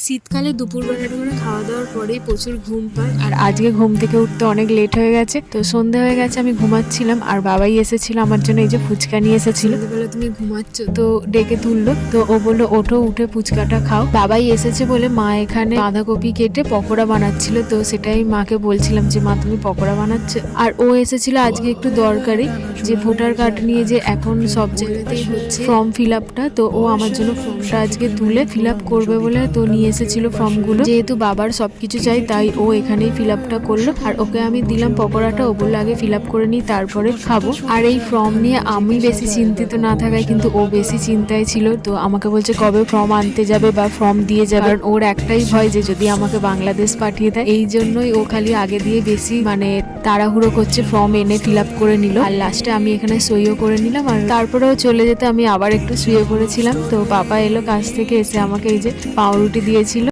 শীতকালে দুপুরবেলাটা করে খাওয়া দাওয়ার পরেই প্রচুর ঘুম পায়, আর আজকে ঘুম থেকে উঠতে অনেক লেট হয়ে গেছে। তো সন্ধে হয়ে গেছে, আমি ঘুমাচ্ছিলাম, আর বাবাই এসেছিল আমার জন্য এই যে ফুচকা নিয়ে এসেছিল। বলে তুমি ঘুমাচ্ছ, তো ডেকে তুললো, তো ও বললো ওঠো, উঠে ফুচকাটা খাও। বাবাই এসেছে বলে মা এখানে বাঁধাকপি কেটে পকোড়া বানাচ্ছিল, তো সেটাই মাকে বলছিলাম যে মা তুমি পকোড়া বানাচ্ছ। আর ও এসেছিল আজকে একটু দরকারি, যে ভোটার কার্ড নিয়ে যে এখন সব জায়গাতেই হচ্ছে ফর্ম ফিল আপটা, তো ও আমার জন্য ফর্মটা আজকে তুলে ফিল আপ করবে বলে তো নিয়ে এসেছিল ফর্মগুলো। যেহেতু বাবার সবকিছু চাই তাই ও এখানেই ফিল আপটা করলো, আর ওকে আমি দিলাম পকোড়াটা। ও বললো আগে ফিল আপ করে নিই তারপরে খাবো। আর এই ফর্ম নিয়ে আমি বেশি চিন্তিত না থাকায় কিন্তু ও বেশি চিন্তায় ছিল, তো আমাকে বলছে কবে ফর্ম আনতে যাবে বা ফর্ম দিয়ে যাবে। কারণ ওর একটাই ভয় যে যদি আমাকে বাংলাদেশ পাঠিয়ে দেয়, এই জন্যই ও খালি আগে দিয়ে বেশি তাড়াহুড়ো করছে, ফর্ম এনে ফিল আপ করে নিল। আর লাস্টে আমি এখানে সইও করে নিলাম, আর তারপরেও চলে যেতে আমি আবার একটু শুয়ে পড়েছিলাম। তো পাপা এলো কাজ থেকে, এসে আমাকে এই যে পাউরুটি দিয়েছিল।